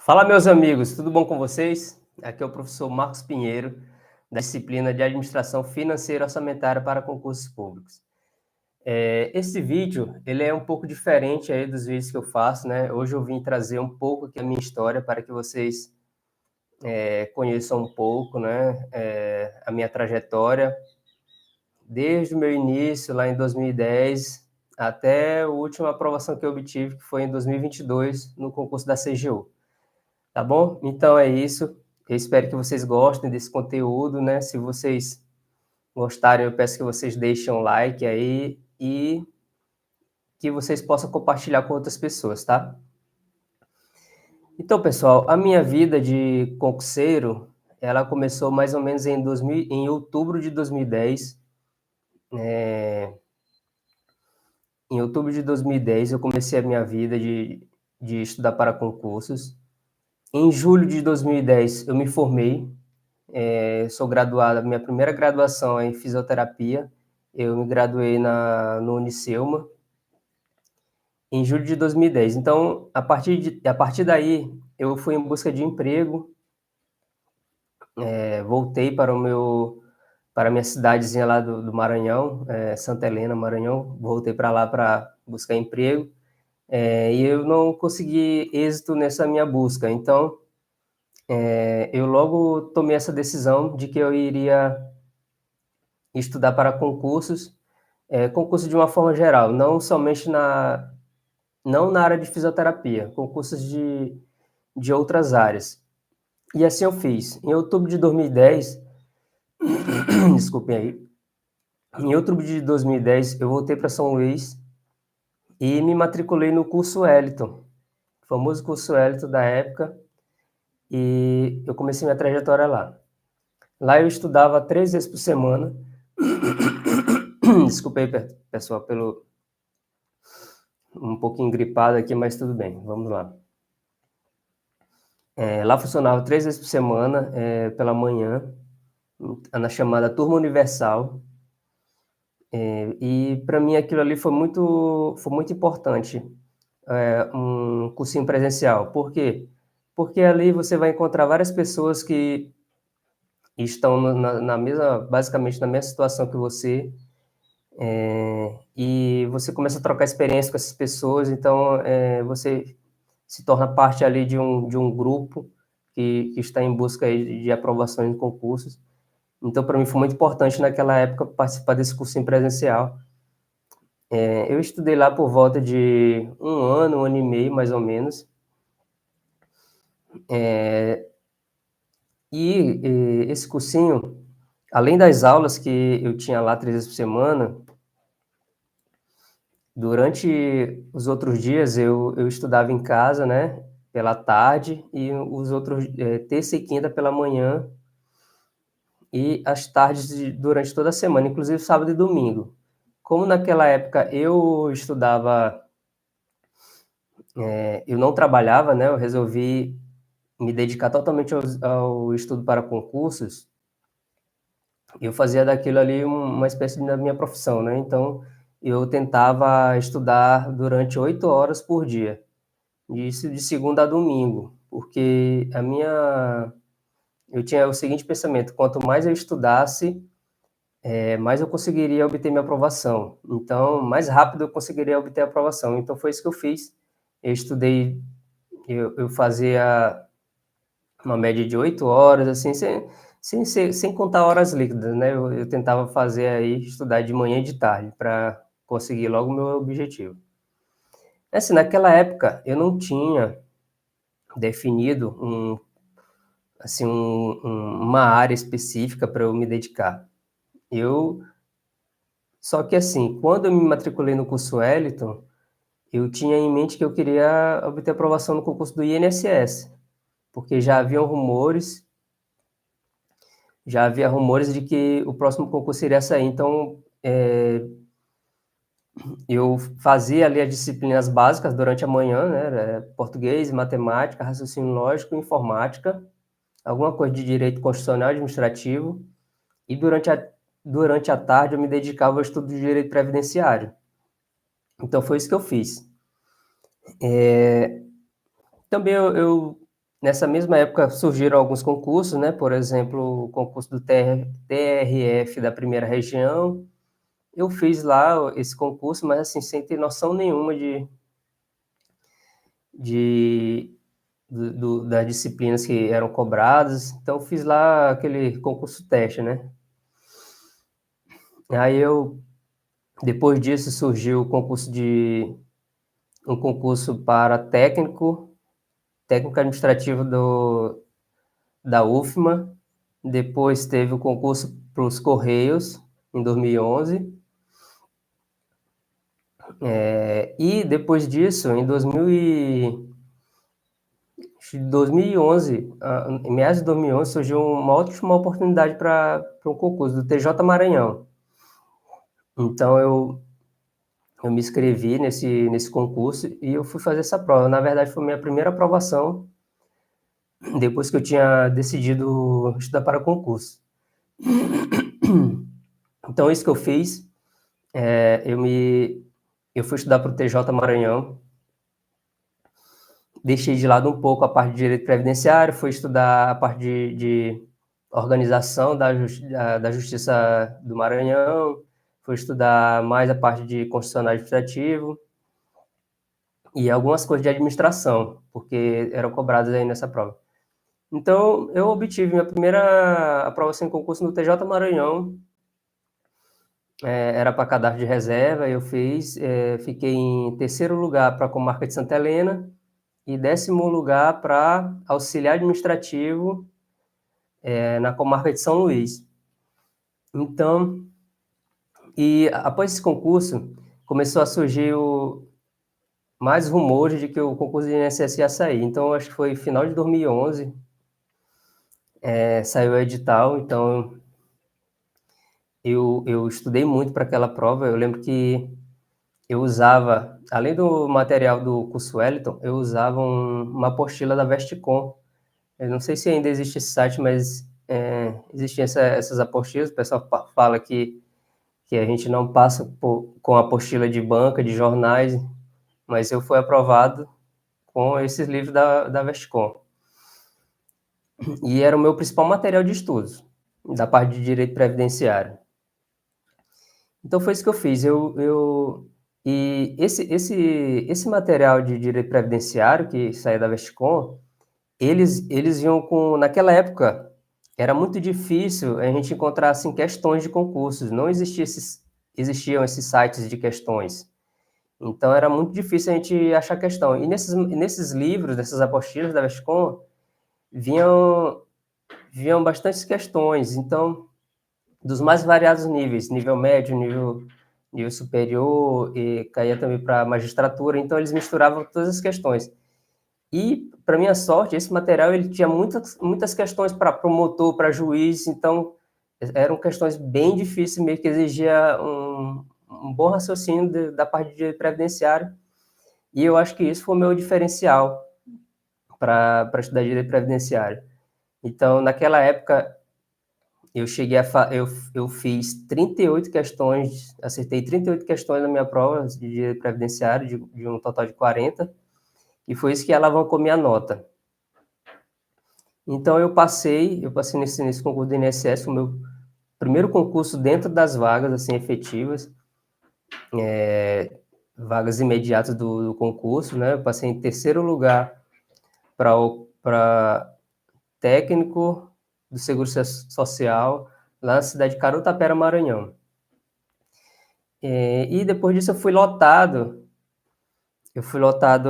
Fala, meus amigos, tudo bom com vocês? Aqui é o professor Marcos Pinheiro, da disciplina de Administração Financeira e Orçamentária para Concursos Públicos. Esse vídeo, ele é um pouco diferente aí dos vídeos que eu faço, né? Hoje eu vim trazer um pouco aqui a minha história para que vocês conheçam um pouco, né? A minha trajetória, desde o meu início, lá em 2010, até a última aprovação que eu obtive, que foi em 2022, no concurso da CGU. Tá bom? Então é isso. Eu espero que vocês gostem desse conteúdo, né? Se vocês gostarem, eu peço que vocês deixem um like aí e que vocês possam compartilhar com outras pessoas, tá? Então, pessoal, a minha vida de concurseiro, ela começou mais ou menos em outubro de 2010. Em outubro de 2010, eu comecei a minha vida de estudar para concursos. Em julho de 2010, eu me formei. Sou graduado, minha primeira graduação é em fisioterapia. Eu me graduei no Unicelma em julho de 2010. Então, a partir daí, eu fui em busca de emprego, voltei para a minha cidadezinha lá do Maranhão, Santa Helena, Maranhão. Voltei para lá para buscar emprego, e eu não consegui êxito nessa minha busca. Então, eu logo tomei essa decisão de que eu iria estudar para concursos, concurso de uma forma geral, não na área de fisioterapia, concursos de outras áreas. E assim eu fiz. Em outubro de 2010, desculpem aí, em outubro de 2010 eu voltei para São Luís e me matriculei no curso Wellington, o famoso curso Wellington da época, e eu comecei minha trajetória lá. Lá eu estudava 3 vezes por semana. Desculpa aí, pessoal, pelo um pouquinho gripado aqui, mas tudo bem, vamos lá. Lá funcionava 3 vezes por semana, pela manhã, na chamada Turma Universal. E para mim aquilo ali foi muito importante, um cursinho presencial. Por quê? Porque ali você vai encontrar várias pessoas que estão na mesma, basicamente na mesma situação que você, e você começa a trocar experiência com essas pessoas, então você se torna parte ali de um grupo que está em busca aí de aprovações em concursos. Então, para mim, foi muito importante naquela época participar desse cursinho presencial. Eu estudei lá por volta de um ano e meio, mais ou menos. Esse cursinho, além das aulas que eu tinha lá 3 vezes por semana, durante os outros dias eu estudava em casa, né, pela tarde, e os outros, terça e quinta pela manhã, e as tardes durante toda a semana, inclusive sábado e domingo. Como naquela época eu estudava, eu não trabalhava, né, eu resolvi me dedicar totalmente ao estudo para concursos. Eu fazia daquilo ali uma espécie da minha profissão, né, então eu tentava estudar durante 8 horas por dia, isso de segunda a domingo, porque eu tinha o seguinte pensamento: quanto mais eu estudasse, mais eu conseguiria obter minha aprovação. Então, mais rápido eu conseguiria obter a aprovação. Então, foi isso que eu fiz. Eu estudei, eu fazia uma média de 8 horas, assim, sem contar horas líquidas, né? Eu tentava fazer aí, estudar de manhã e de tarde, para conseguir logo o meu objetivo. Assim, naquela época, eu não tinha definido uma área específica para eu me dedicar. Só que assim, quando eu me matriculei no curso Wellington, eu tinha em mente que eu queria obter aprovação no concurso do INSS, porque já havia rumores de que o próximo concurso iria sair. Então, eu fazia ali as disciplinas básicas durante a manhã, né, português, matemática, raciocínio lógico, informática, alguma coisa de direito constitucional e administrativo, e durante a tarde eu me dedicava ao estudo de direito previdenciário. Então foi isso que eu fiz. Também eu Nessa mesma época surgiram alguns concursos, né? Por exemplo, o concurso do TRF da primeira região. Eu fiz lá esse concurso, mas assim, sem ter noção nenhuma de das disciplinas que eram cobradas. Então, fiz lá aquele concurso teste, né? Aí depois disso, surgiu um concurso para técnico administrativo da UFMA. Depois teve o concurso para os Correios, em 2011. E depois disso, em 2011, em meados de 2011, surgiu uma ótima oportunidade para um concurso do TJ Maranhão. Então, eu me inscrevi nesse concurso e eu fui fazer essa prova. Na verdade, foi a minha primeira aprovação depois que eu tinha decidido estudar para concurso. Então, isso que eu fiz, eu fui estudar para o TJ Maranhão, deixei de lado um pouco a parte de direito previdenciário, fui estudar a parte de organização da Justiça do Maranhão, fui estudar mais a parte de constitucional administrativo e algumas coisas de administração, porque eram cobradas aí nessa prova. Então, eu obtive minha primeira aprovação em concurso no TJ Maranhão, era para cadastro de reserva, eu fiz, fiquei em terceiro lugar para a comarca de Santa Helena e 10º lugar para auxiliar administrativo na comarca de São Luís. Então, e após esse concurso, começou a surgir mais rumores de que o concurso de INSS ia sair. Então, acho que foi final de 2011, saiu o edital. Então, eu estudei muito para aquela prova. Eu lembro que eu usava, além do material do curso Wellington, eu usava uma apostila da Vestcom. Eu não sei se ainda existe esse site, mas existem essas apostilas. O pessoal fala que a gente não passa com apostila de banca, de jornais, mas eu fui aprovado com esses livros da Vestcom. E era o meu principal material de estudos, da parte de direito previdenciário. Então foi isso que eu fiz. E esse material de direito previdenciário que saía da Vestcom, eles iam com... Naquela época, era muito difícil a gente encontrar assim, questões de concursos. Não existiam esses sites de questões. Então, era muito difícil a gente achar questão. E nesses livros, nessas apostilas da Vestcom, vinham bastantes questões. Então, dos mais variados níveis, nível médio, nível superior, e caía também para magistratura. Então, eles misturavam todas as questões. E, para minha sorte, esse material ele tinha muitas questões para promotor, para juiz. Então, eram questões bem difíceis, meio que exigia um bom raciocínio da parte de previdenciário. E eu acho que isso foi o meu diferencial para estudar direito previdenciário. Então, naquela época, eu cheguei eu fiz 38 questões, acertei 38 questões na minha prova de direito previdenciário, de um total de 40, e foi isso que alavancou minha nota. Então, eu passei nesse concurso do INSS, o meu primeiro concurso dentro das vagas, assim, efetivas, vagas imediatas do concurso, né? Eu passei em terceiro lugar para técnico do Seguro Social, lá na cidade de Carutapera, Maranhão. E depois disso eu fui lotado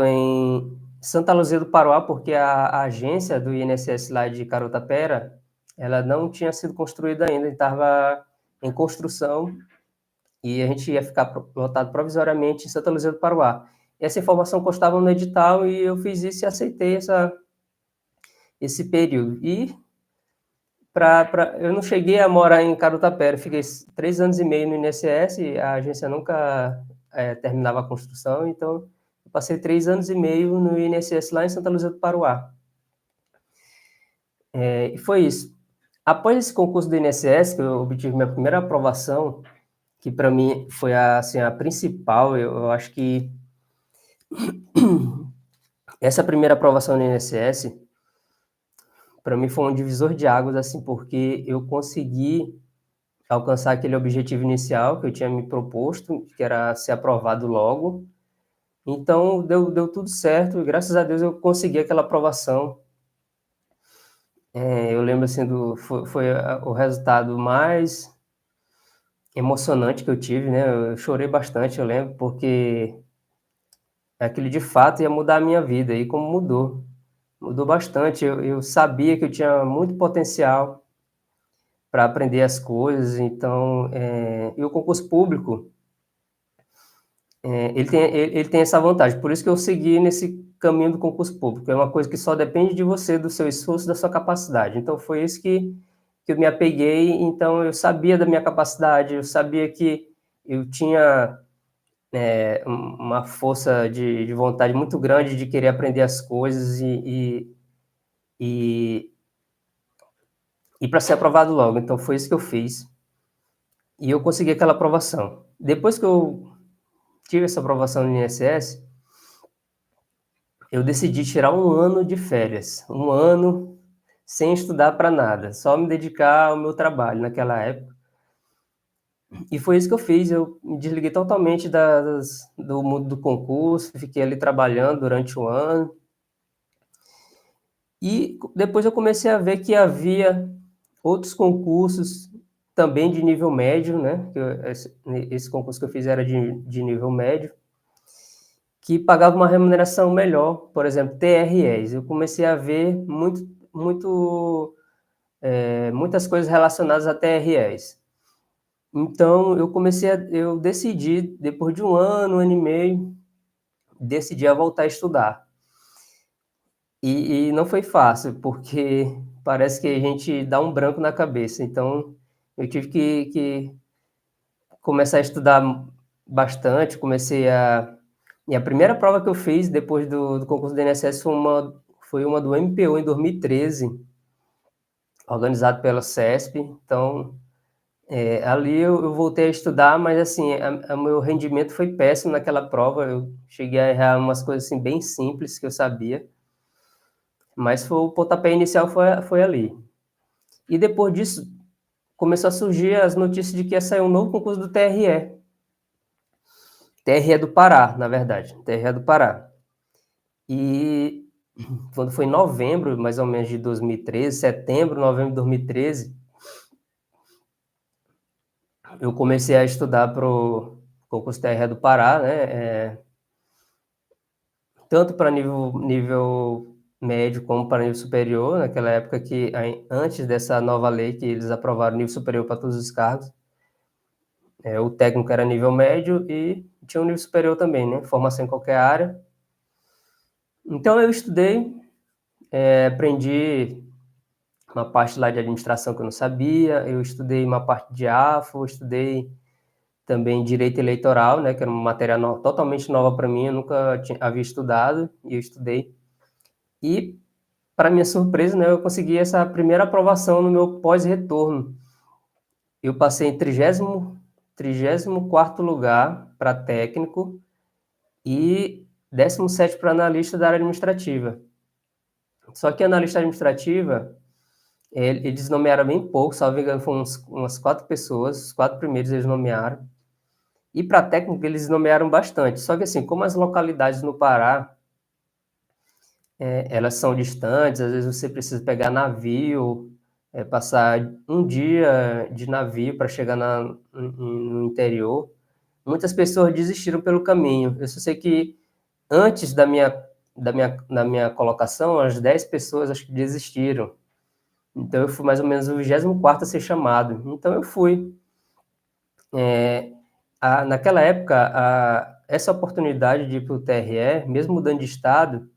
em Santa Luzia do Paruá, porque a agência do INSS lá de Carutapera, ela não tinha sido construída ainda, estava em construção, e a gente ia ficar lotado provisoriamente em Santa Luzia do Paruá. Essa informação constava no edital, e eu fiz isso e aceitei esse período. E eu não cheguei a morar em Carutapera, fiquei 3 anos e meio no INSS, a agência nunca terminava a construção, então eu passei 3 anos e meio no INSS lá em Santa Luzia do Paruá. E foi isso. Após esse concurso do INSS, que eu obtive minha primeira aprovação, que para mim foi assim, a principal, eu acho que essa primeira aprovação no INSS, para mim foi um divisor de águas, assim, porque eu consegui alcançar aquele objetivo inicial que eu tinha me proposto, que era ser aprovado logo. Então deu tudo certo e graças a Deus eu consegui aquela aprovação. Eu lembro, assim, foi o resultado mais emocionante que eu tive, né, eu chorei bastante, eu lembro, porque aquilo de fato ia mudar a minha vida, e como mudou. Mudou bastante, eu sabia que eu tinha muito potencial para aprender as coisas, então, e o concurso público, ele tem essa vantagem, por isso que eu segui nesse caminho do concurso público, é uma coisa que só depende de você, do seu esforço, da sua capacidade, então foi isso que eu me apeguei, então eu sabia da minha capacidade, eu sabia que eu tinha uma força de vontade muito grande de querer aprender as coisas e, e para ser aprovado logo. Então foi isso que eu fiz. E eu consegui aquela aprovação. Depois que eu tive essa aprovação no INSS, eu decidi tirar um ano de férias. Um ano sem estudar para nada, só me dedicar ao meu trabalho naquela época. E foi isso que eu fiz, eu me desliguei totalmente do mundo do concurso, fiquei ali trabalhando durante um ano. E depois eu comecei a ver que havia outros concursos também de nível médio, né? Esse concurso que eu fiz era de nível médio, que pagava uma remuneração melhor, por exemplo, TREs. Eu comecei a ver muitas coisas relacionadas a TREs. Então eu decidi, depois de um ano e meio, decidi a voltar a estudar. E não foi fácil, porque parece que a gente dá um branco na cabeça. Então, eu tive que começar a estudar bastante. E a primeira prova que eu fiz depois do concurso do INSS foi uma do MPU em 2013, organizado pela CESP. Então, ali eu voltei a estudar, mas assim, o meu rendimento foi péssimo naquela prova. Eu cheguei a errar umas coisas assim, bem simples que eu sabia. Mas o pontapé inicial foi ali. E depois disso, começou a surgir as notícias de que ia sair um novo concurso do TRE. TRE do Pará, na verdade. TRE do Pará. E quando foi em novembro, mais ou menos, de 2013, setembro, novembro de 2013, eu comecei a estudar para o concurso TRE do Pará, né? Tanto para nível médio como para nível superior, naquela época antes dessa nova lei que eles aprovaram nível superior para todos os cargos. O técnico era nível médio e tinha um nível superior também, né? Formação em qualquer área. Então eu estudei, aprendi uma parte lá de administração que eu não sabia, eu estudei uma parte de AFO, estudei também direito eleitoral, né? Que era uma matéria totalmente nova para mim, eu nunca havia estudado e eu estudei. E, para minha surpresa, né, eu consegui essa primeira aprovação no meu pós-retorno. Eu passei em 34º lugar para técnico e 17º para analista da área administrativa. Só que analista administrativa, eles nomearam bem pouco, salvo engano, foram umas 4 pessoas, os 4 primeiros eles nomearam. E para técnico eles nomearam bastante. Só que assim, como as localidades no Pará, elas são distantes, às vezes você precisa pegar navio, passar um dia de navio para chegar no interior. Muitas pessoas desistiram pelo caminho. Eu só sei que antes da minha colocação, as 10 pessoas acho que desistiram. Então eu fui mais ou menos o 24º a ser chamado. Então eu fui. Naquela época, essa oportunidade de ir para o TRE, mesmo mudando de estado,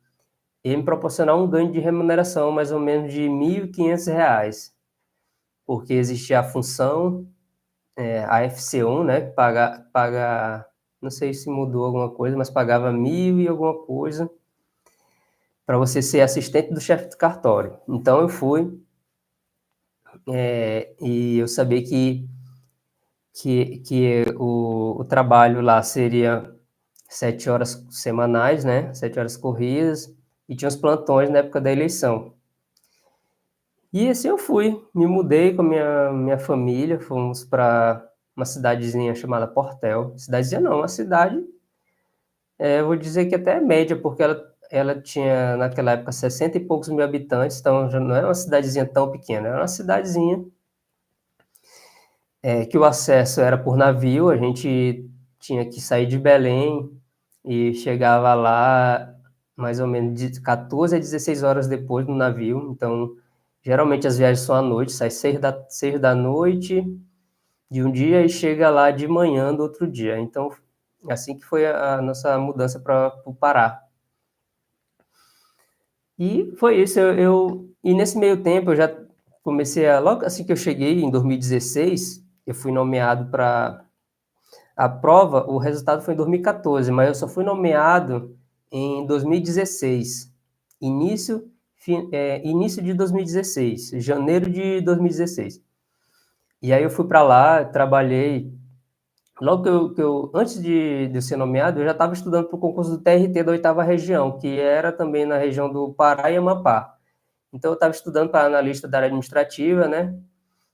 ia me proporcionar um ganho de remuneração mais ou menos de R$ 1.500, porque existia a função, a FC1, né, que paga, não sei se mudou alguma coisa, mas pagava 1.000 e alguma coisa para você ser assistente do chefe de cartório. Então eu fui, e eu sabia que o trabalho lá seria 7 horas semanais, né, 7 horas corridas, e tinha os plantões na época da eleição. E assim eu fui, me mudei com a minha família, fomos para uma cidadezinha chamada Portel. Cidadezinha não, uma cidade, eu vou dizer que até é média, porque ela tinha naquela época 60 e poucos mil habitantes, então já não era uma cidadezinha tão pequena, era uma cidadezinha, que o acesso era por navio, a gente tinha que sair de Belém e chegava lá mais ou menos de 14 a 16 horas depois no navio, então geralmente as viagens são à noite, sai 6 da noite de um dia e chega lá de manhã do outro dia. Então, assim que foi a nossa mudança para o Pará. E foi isso, e nesse meio tempo eu já comecei logo assim que eu cheguei, em 2016, eu fui nomeado para a prova, o resultado foi em 2014, mas eu só fui nomeado em 2016, início de 2016, janeiro de 2016. E aí eu fui para lá, trabalhei. Logo antes de eu ser nomeado, eu já estava estudando para o concurso do TRT da oitava região, que era também na região do Pará e Amapá. Então eu estava estudando para analista da área administrativa, né?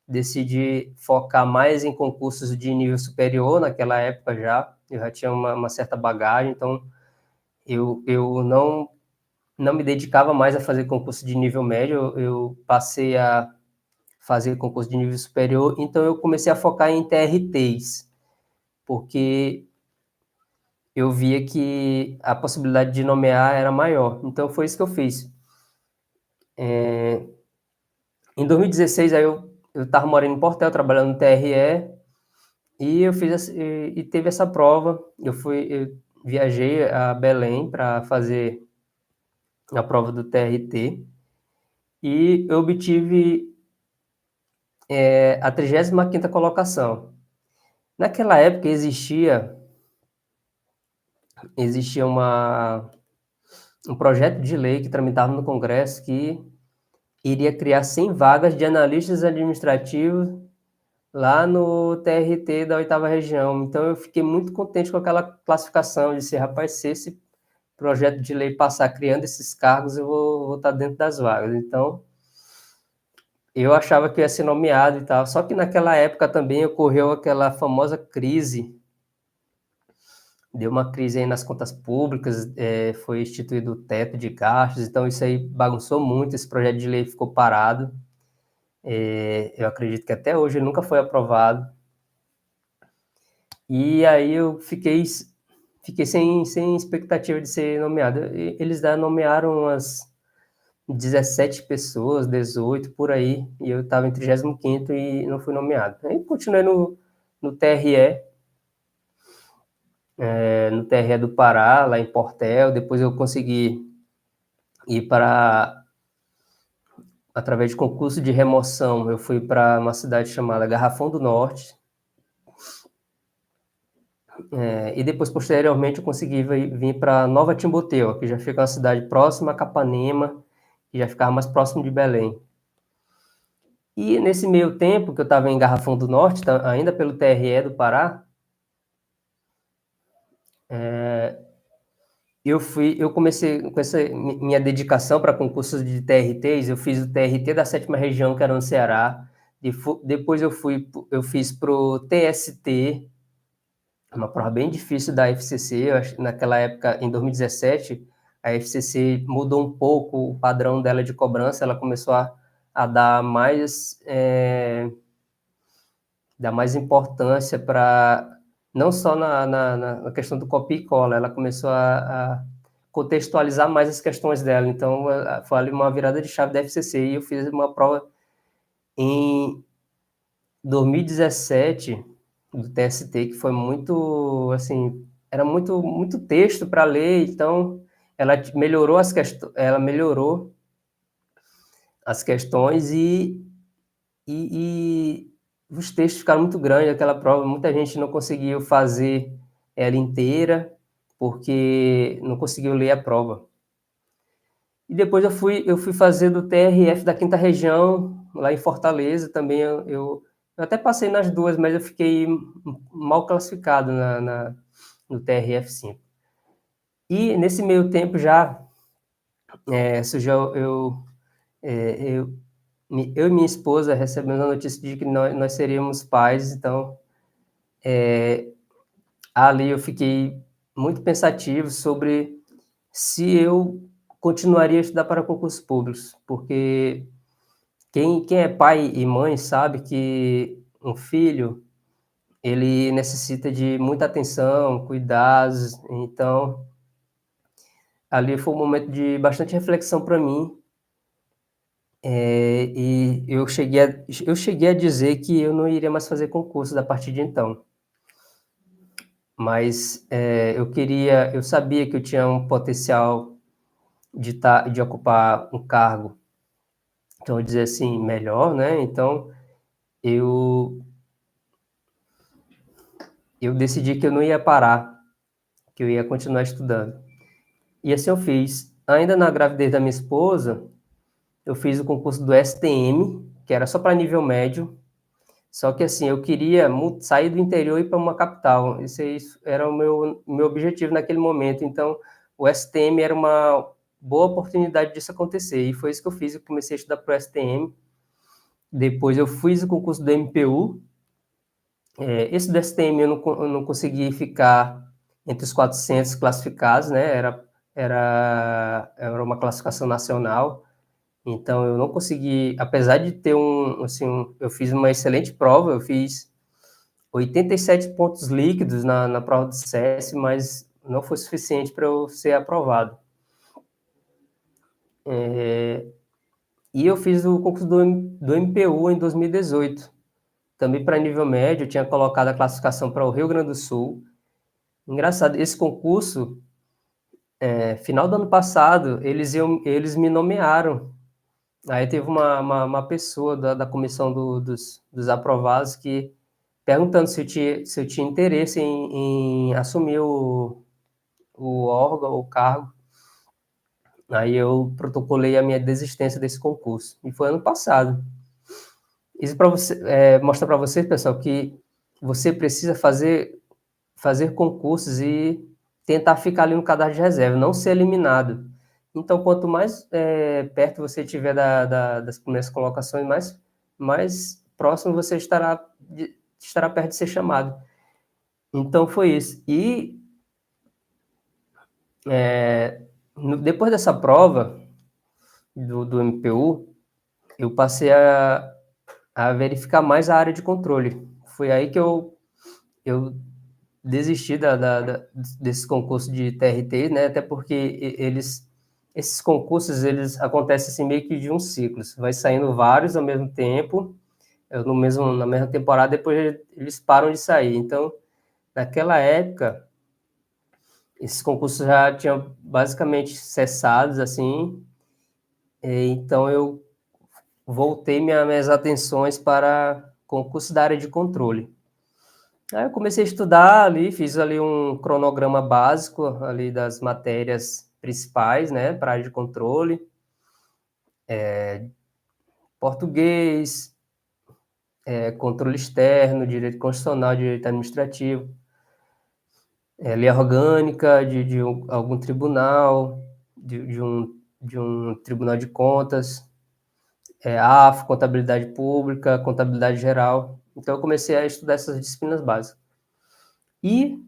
Decidi focar mais em concursos de nível superior naquela época já. Eu já tinha uma certa bagagem, então eu não me dedicava mais a fazer concurso de nível médio, eu passei a fazer concurso de nível superior, então eu comecei a focar em TRTs, porque eu via que a possibilidade de nomear era maior. Então foi isso que eu fiz. Em 2016, aí eu estava morando em Portel, trabalhando no TRE, e eu fiz e teve essa prova. Eu viajei a Belém para fazer a prova do TRT e eu obtive a 35ª colocação. Naquela época existia um projeto de lei que tramitava no Congresso que iria criar 100 vagas de analistas administrativos lá no TRT da oitava região. Então eu fiquei muito contente com aquela classificação, de ser, rapaz, se esse projeto de lei passar criando esses cargos, eu vou estar dentro das vagas. Então eu achava que eu ia ser nomeado e tal. Só que naquela época também ocorreu aquela famosa crise, deu uma crise aí nas contas públicas, foi instituído o teto de gastos, então isso aí bagunçou muito, esse projeto de lei ficou parado. Eu acredito que até hoje ele nunca foi aprovado. E aí eu fiquei sem expectativa de ser nomeado. Eles nomearam umas 17 pessoas, 18 por aí, e eu estava em 35º e não fui nomeado. Aí continuei no TRE, no TRE do Pará, lá em Portel. Depois eu consegui ir através de concurso de remoção, eu fui para uma cidade chamada Garrafão do Norte. E depois, posteriormente, eu consegui vir para Nova Timboteua, que já fica uma cidade próxima a Capanema, que já ficava mais próximo de Belém. E nesse meio tempo que eu estava em Garrafão do Norte, ainda pelo TRE do Pará, eu comecei com essa minha dedicação para concursos de TRTs. Eu fiz o TRT da 7ª região, que era no Ceará. Depois eu fiz para o TST, uma prova bem difícil da FCC. Naquela época, em 2017, a FCC mudou um pouco o padrão dela de cobrança. Ela começou a dar mais importância para não só na questão do copia e cola, ela começou a contextualizar mais as questões dela. Então, foi ali uma virada de chave da FCC, e eu fiz uma prova em 2017 do TST, que foi muito, assim, era muito texto para ler. Então ela melhorou as questões, e os textos ficaram muito grandes. Aquela prova, muita gente não conseguiu fazer ela inteira, porque não conseguiu ler a prova. E depois eu fui fazer do TRF da 5ª região, lá em Fortaleza também. Eu até passei nas duas, mas eu fiquei mal classificado no TRF 5. E nesse meio tempo já surgiu, eu e minha esposa recebemos a notícia de que nós seríamos pais, então, ali eu fiquei muito pensativo sobre se eu continuaria a estudar para concursos públicos, porque quem é pai e mãe sabe que um filho, ele necessita de muita atenção, cuidados, então ali foi um momento de bastante reflexão para mim, e eu cheguei a dizer que eu não iria mais fazer concursos a partir de então. Mas, eu sabia que eu tinha um potencial de ocupar um cargo, então eu dizer assim, melhor, né, então eu eu decidi que eu não ia parar, que eu ia continuar estudando. E assim eu fiz. Ainda na gravidez da minha esposa, eu fiz o concurso do STM, que era só para nível médio, só que assim, eu queria sair do interior e ir para uma capital. Esse era o meu objetivo naquele momento. Então, o STM era uma boa oportunidade disso acontecer. E foi isso que eu fiz. Eu comecei a estudar para o STM. Depois eu fiz o concurso do MPU. Esse do STM eu não consegui ficar entre os 400 classificados, né? Era uma classificação nacional. Então eu não consegui, apesar de ter eu fiz uma excelente prova, eu fiz 87 pontos líquidos na prova do CS, mas não foi suficiente para eu ser aprovado. E eu fiz o concurso do MPU em 2018, também para nível médio, eu tinha colocado a classificação para o Rio Grande do Sul. Engraçado, esse concurso, final do ano passado, eles me nomearam. Aí teve uma pessoa da comissão dos aprovados que perguntando se eu tinha interesse em assumir o órgão, o cargo. Aí eu protocolei a minha desistência desse concurso. E foi ano passado. Isso para você mostra para vocês, pessoal, que você precisa fazer concursos e tentar ficar ali no cadastro de reserva, não ser eliminado. Então, quanto mais perto você estiver das primeiras colocações, mais próximo você estará perto de ser chamado. Então, foi isso. E depois dessa prova do MPU, eu passei a verificar mais a área de controle. Foi aí que eu desisti desse concurso de TRT, né? Até porque esses concursos eles acontecem assim meio que de um ciclo. Vai saindo vários ao mesmo tempo, na mesma temporada, depois eles param de sair. Então, naquela época, esses concursos já tinham basicamente cessados, assim, então eu voltei minhas atenções para concurso da área de controle. Aí eu comecei a estudar ali, fiz ali um cronograma básico ali das matérias principais, né, para a área de controle, português, controle externo, direito constitucional, direito administrativo, lei orgânica de algum tribunal, de um tribunal de contas, AFO, contabilidade pública, contabilidade geral. Então eu comecei a estudar essas disciplinas básicas. E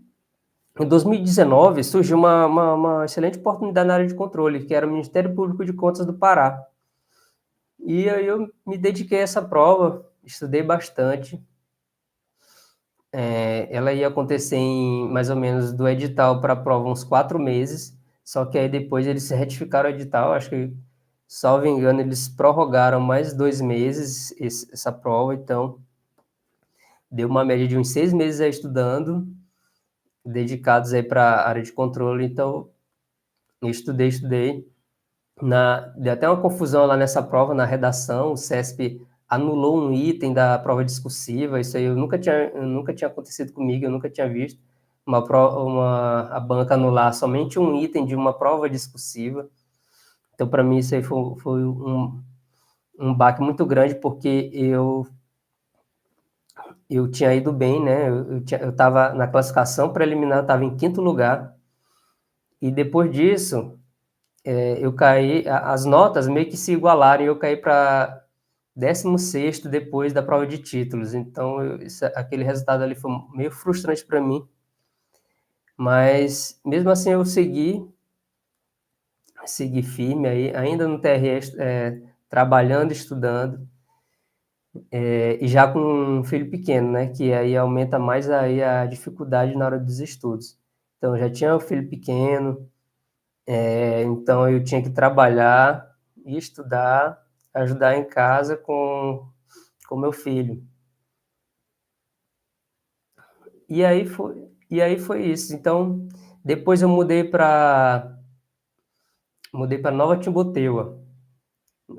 em 2019 surgiu uma excelente oportunidade na área de controle, que era o Ministério Público de Contas do Pará. E aí eu me dediquei a essa prova, estudei bastante. Ela ia acontecer em mais ou menos do edital para a prova uns 4 meses, só que aí depois eles retificaram o edital, acho que, salvo engano, eles prorrogaram mais 2 meses essa prova, então deu uma média de uns 6 meses aí estudando, dedicados aí para a área de controle, então eu estudei. Deu até uma confusão lá nessa prova, na redação, o CESP anulou um item da prova discursiva, isso aí nunca tinha acontecido comigo, eu nunca tinha visto a banca anular somente um item de uma prova discursiva. Então, para mim, isso aí foi um baque muito grande, porque eu tinha ido bem, né? Eu estava na classificação preliminar, eu estava em 5º lugar, e depois disso, eu caí, as notas meio que se igualaram, e eu caí para 16º depois da prova de títulos. Então, aquele resultado ali foi meio frustrante para mim. Mas, mesmo assim, eu segui firme aí, ainda no TRE, trabalhando, estudando, e já com um filho pequeno, né? Que aí aumenta mais aí a dificuldade na hora dos estudos. Então, eu já tinha um filho pequeno, então eu tinha que trabalhar e estudar, ajudar em casa com meu filho. E aí foi isso. Então, depois eu mudei para Nova Timboteua,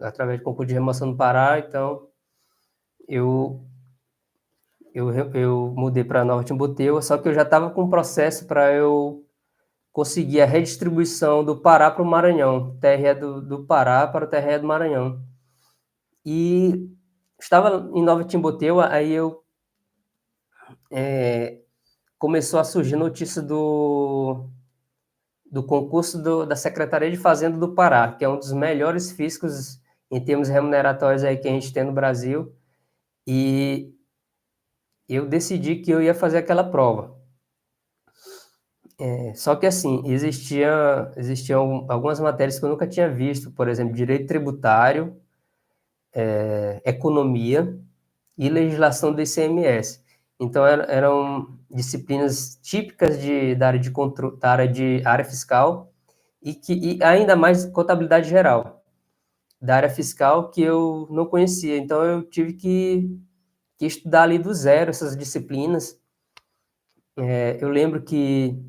através do concurso de remoção do Pará. Então, eu eu mudei para Nova Timboteua, só que eu já estava com um processo para eu conseguir a redistribuição do Pará para o Maranhão, TRE do Pará para o TRE do Maranhão. E estava em Nova Timboteua, aí começou a surgir notícia do concurso da Secretaria de Fazenda do Pará, que é um dos melhores físicos em termos remuneratórios aí que a gente tem no Brasil, e eu decidi que eu ia fazer aquela prova. Só que assim, existiam algumas matérias que eu nunca tinha visto, por exemplo, direito tributário, economia e legislação do ICMS. Então eram disciplinas típicas da área de controle, área fiscal e ainda mais contabilidade geral, da área fiscal que eu não conhecia. Então eu tive que estudar ali do zero essas disciplinas. Eu lembro que,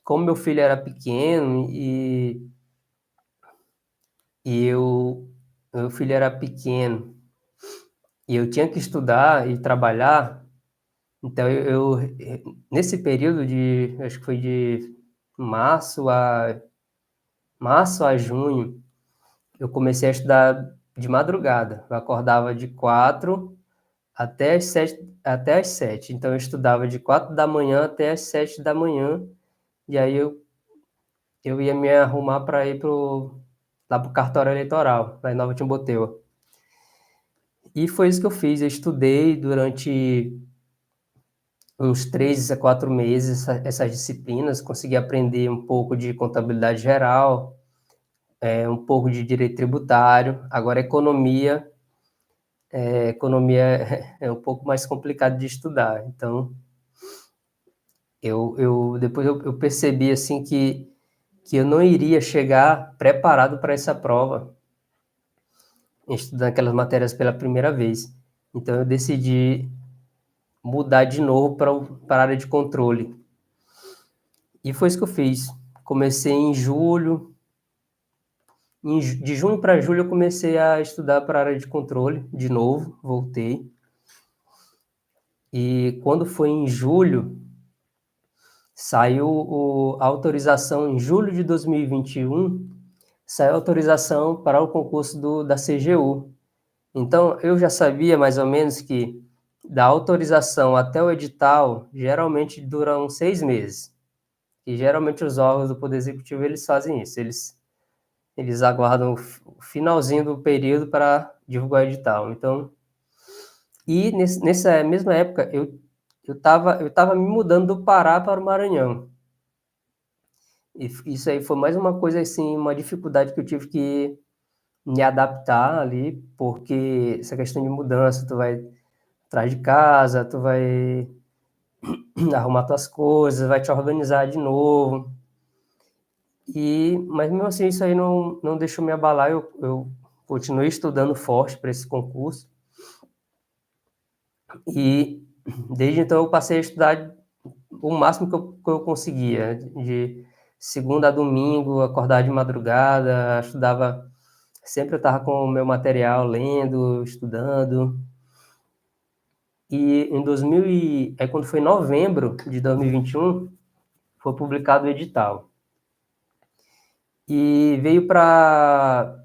como meu filho era pequeno meu filho era pequeno e eu tinha que estudar e trabalhar, então nesse período acho que foi de março a junho, eu comecei a estudar de madrugada. Eu acordava de 4 até as 7, até as 7. Então eu estudava de 4 da manhã até as 7 da manhã, e aí eu ia me arrumar para ir lá para o cartório eleitoral, lá em Nova Timboteua. E foi isso que eu fiz. Eu estudei durante uns 3 a 4 meses essas disciplinas, consegui aprender um pouco de contabilidade geral, um pouco de direito tributário. Agora, economia é um pouco mais complicado de estudar. Então, depois eu percebi assim que eu não iria chegar preparado para essa prova, estudando aquelas matérias pela primeira vez. Então, eu decidi mudar de novo para a área de controle. E foi isso que eu fiz. Comecei em julho. De junho para julho eu comecei a estudar para a área de controle, de novo, voltei. E quando foi em julho, saiu a autorização, em julho de 2021, saiu a autorização para o concurso da CGU. Então, eu já sabia mais ou menos que da autorização até o edital, geralmente duram 6 meses. E geralmente os órgãos do Poder Executivo, eles fazem isso. Eles aguardam o finalzinho do período para divulgar o edital. Então, e nessa mesma época, eu tava me mudando do Pará para o Maranhão. E isso aí foi mais uma coisa, assim, uma dificuldade que eu tive que me adaptar ali, porque essa questão de mudança, tu vai atrás de casa, tu vai arrumar tuas coisas, vai te organizar de novo. Mas mesmo assim, isso aí não deixou me abalar, eu continuei estudando forte para esse concurso. E desde então eu passei a estudar o máximo que eu conseguia, de segunda a domingo, acordar de madrugada, estudava, sempre eu estava com o meu material, lendo, estudando. E quando foi em novembro de 2021, foi publicado o edital. E veio para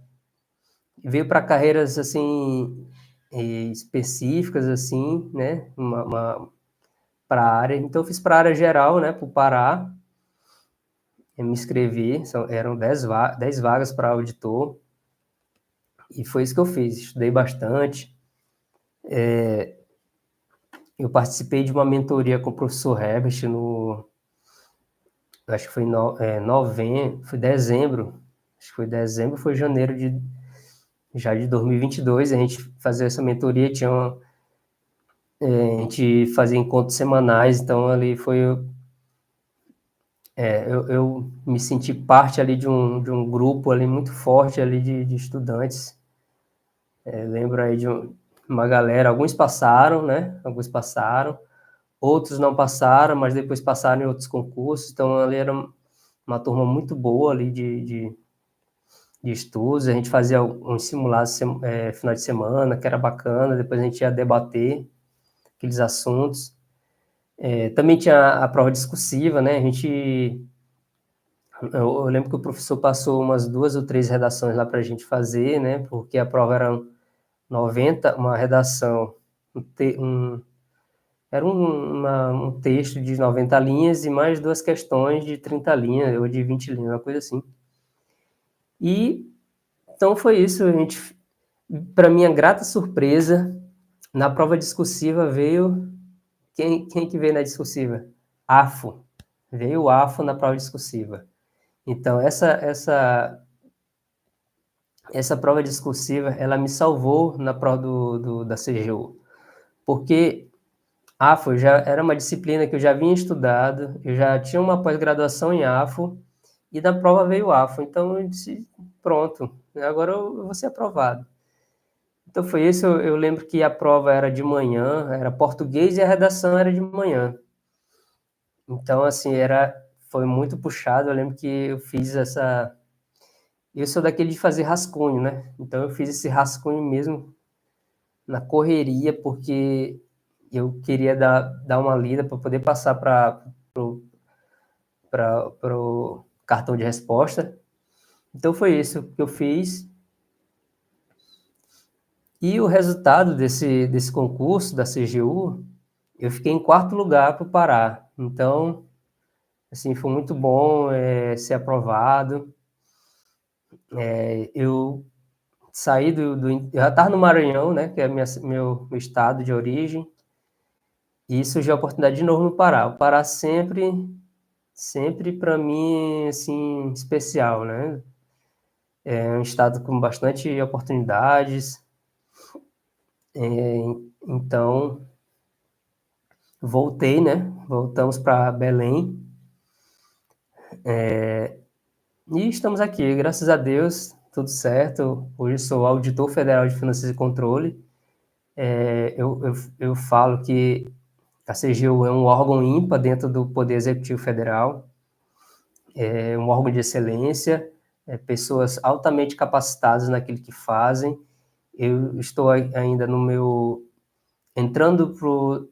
carreiras assim específicas, assim, né, para a área. Então eu fiz para a área geral, né, para o Pará. Eu me inscrevi, eram 10 vagas para auditor. E foi isso que eu fiz, estudei bastante. Eu participei de uma mentoria com o professor Herbert acho que foi novembro, foi dezembro, acho que foi dezembro, foi janeiro já de 2022, a gente fazia essa mentoria, a gente fazia encontros semanais, então ali eu me senti parte ali de um grupo ali muito forte ali de estudantes. Lembro aí de uma galera, alguns passaram, né? Alguns passaram, outros não passaram, mas depois passaram em outros concursos, então ali era uma turma muito boa ali de estudos, a gente fazia uns simulados final de semana, que era bacana, depois a gente ia debater aqueles assuntos. Também tinha a prova discursiva, né? Eu lembro que o professor passou umas 2 ou 3 redações lá para a gente fazer, né? Porque a prova era 90, uma redação, era um texto de 90 linhas e mais 2 questões de 30 linhas ou de 20 linhas, uma coisa assim. E então foi isso, para minha grata surpresa, na prova discursiva veio quem que veio na discursiva? AFO. Veio o AFO na prova discursiva. Então essa prova discursiva, ela me salvou na prova da CGU, porque AFO já era uma disciplina que eu já vinha estudado, eu já tinha uma pós-graduação em AFO, e da prova veio o AFO, então eu disse, pronto, agora eu vou ser aprovado. Então foi isso, eu lembro que a prova era de manhã, era português e a redação era de manhã. Então, assim, foi muito puxado, eu lembro que eu fiz eu sou daquele de fazer rascunho, né? Então eu fiz esse rascunho mesmo na correria, porque eu queria dar uma lida para poder passar para o cartão de resposta. Então foi isso que eu fiz. E o resultado desse concurso da CGU, eu fiquei em quarto lugar para o Pará. Então, assim, foi muito bom ser aprovado. Eu saí eu já estava no Maranhão, né, que é meu estado de origem, e surgiu a oportunidade de novo no Pará. O Pará sempre para mim, assim, especial, né? É um estado com bastante oportunidades. Então, voltei, né? Voltamos para Belém. E estamos aqui, graças a Deus, tudo certo. Hoje sou auditor federal de Finanças e Controle. Eu falo que a CGU é um órgão ímpar dentro do Poder Executivo Federal, é um órgão de excelência, pessoas altamente capacitadas naquilo que fazem. Eu estou ainda entrando pro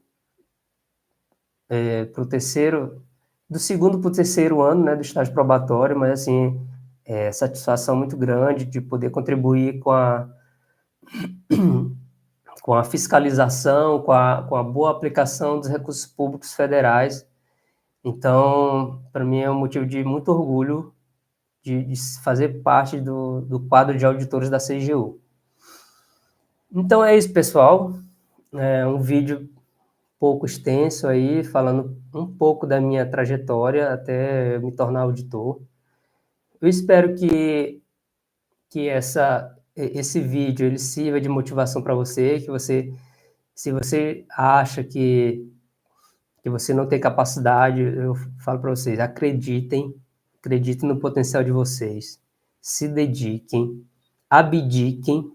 terceiro, do segundo para o terceiro ano, né, do estágio probatório, mas assim, satisfação muito grande de poder contribuir com a fiscalização, com a boa aplicação dos recursos públicos federais. Então, para mim é um motivo de muito orgulho de fazer parte do quadro de auditores da CGU. Então é isso, pessoal. É um vídeo pouco extenso aí, falando um pouco da minha trajetória até eu me tornar auditor. Eu espero que esse vídeo ele sirva de motivação para você, se você acha que você não tem capacidade, eu falo para vocês, acreditem no potencial de vocês, se dediquem, abdiquem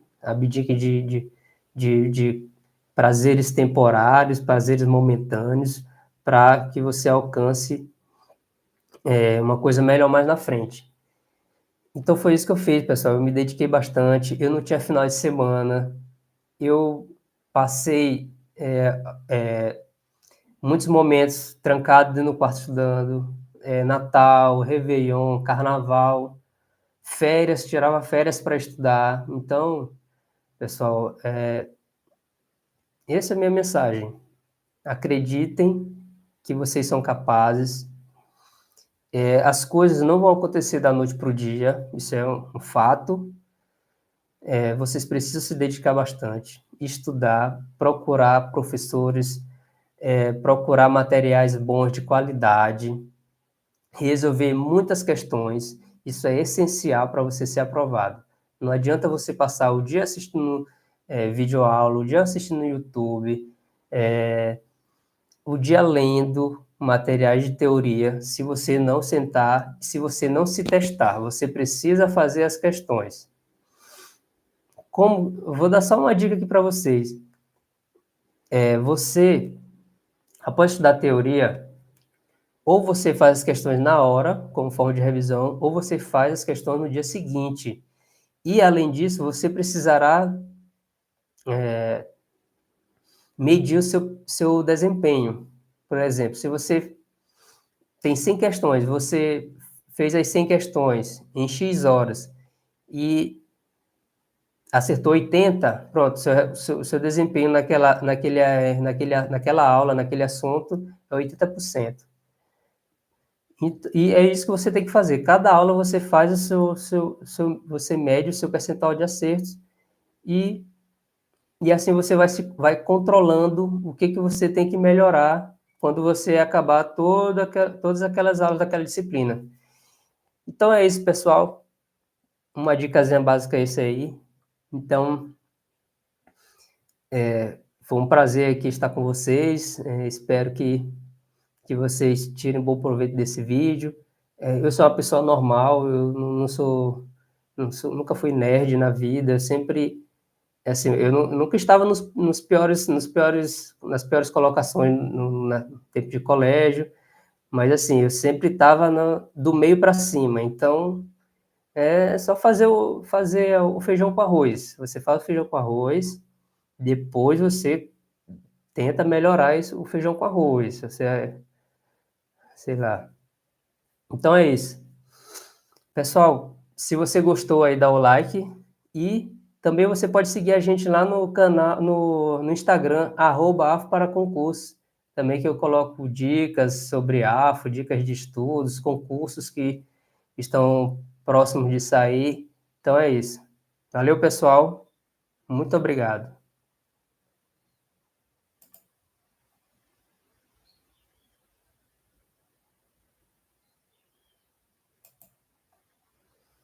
de prazeres temporários, prazeres momentâneos, para que você alcance uma coisa melhor mais na frente. Então foi isso que eu fiz, pessoal. Eu me dediquei bastante. Eu não tinha final de semana. Eu passei muitos momentos trancado dentro do quarto estudando. Natal, Réveillon, Carnaval, férias, tirava férias para estudar. Então, pessoal, essa é a minha mensagem. Acreditem que vocês são capazes. As coisas não vão acontecer da noite para o dia, isso é um fato. vocês precisam se dedicar bastante, estudar, procurar professores, procurar materiais bons de qualidade, resolver muitas questões. Isso é essencial para você ser aprovado. Não adianta você passar o dia assistindo videoaula, o dia assistindo YouTube, o dia lendo materiais de teoria, se você não sentar, se você não se testar. Você precisa fazer as questões. Vou dar só uma dica aqui para vocês. Você, após estudar teoria, ou você faz as questões na hora, como forma de revisão, ou você faz as questões no dia seguinte. E, além disso, você precisará medir o seu desempenho. Por exemplo, se você tem 100 questões, você fez as 100 questões em X horas e acertou 80, pronto, seu desempenho naquela aula, naquele assunto, é 80%. E é isso que você tem que fazer. Cada aula você faz você mede o seu percentual de acertos e, e assim você vai controlando o que você tem que melhorar quando você acabar todas aquelas aulas daquela disciplina. Então é isso, pessoal. Uma dicasinha básica é isso aí. Então, foi um prazer aqui estar com vocês. Espero que vocês tirem bom proveito desse vídeo. Eu sou uma pessoa normal, eu nunca fui nerd na vida, eu sempre, assim, nunca estava nas piores colocações no tempo de colégio, mas assim, eu sempre estava do meio para cima, então é só fazer o feijão com arroz. Você faz o feijão com arroz, depois você tenta melhorar o feijão com arroz, sei lá. Então é isso. Pessoal, se você gostou aí, dá o like e também você pode seguir a gente lá no canal, no Instagram, @afoparaconcurso, também que eu coloco dicas sobre AFO, dicas de estudos, concursos que estão próximos de sair. Então é isso. Valeu, pessoal. Muito obrigado.